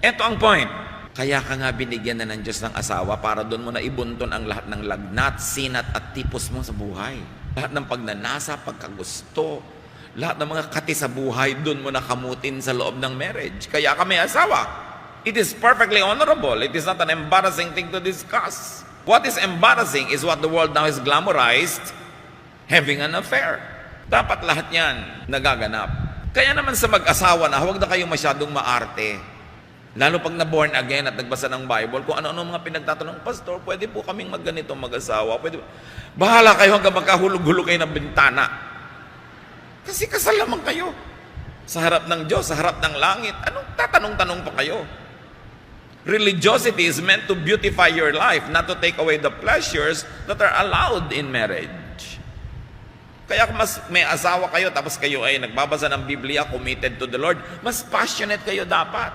Ito ang point. Kaya ka nga binigyan na ng Diyos ng asawa para doon mo na ibunton ang lahat ng lagnat, sinat at tipos mo sa buhay. Lahat ng pagnanasa, pagkagusto, lahat ng mga kati sa buhay, doon mo na kamutin sa loob ng marriage. Kaya ka may asawa. It is perfectly honorable. It is not an embarrassing thing to discuss. What is embarrassing is what the world now is glamorized, having an affair. Dapat lahat yan nagaganap. Kaya naman sa mag-asawa na, huwag na kayong masyadong maarte. Lalo pag na-born again at nagbasa ng Bible, kung ano-ano mga pinagtatanong, Pastor, pwede po kaming magganito mag-asawa. Pwede. Bahala kayo hanggang magkahulog-hulog kayo ng bintana. Kasi kasal naman kayo. Sa harap ng Diyos, sa harap ng langit. Anong tatanong-tanong pa kayo? Religiosity is meant to beautify your life, not to take away the pleasures that are allowed in marriage. Kaya kung mas may asawa kayo, tapos kayo ay nagbabasa ng Biblia, committed to the Lord, mas passionate kayo dapat.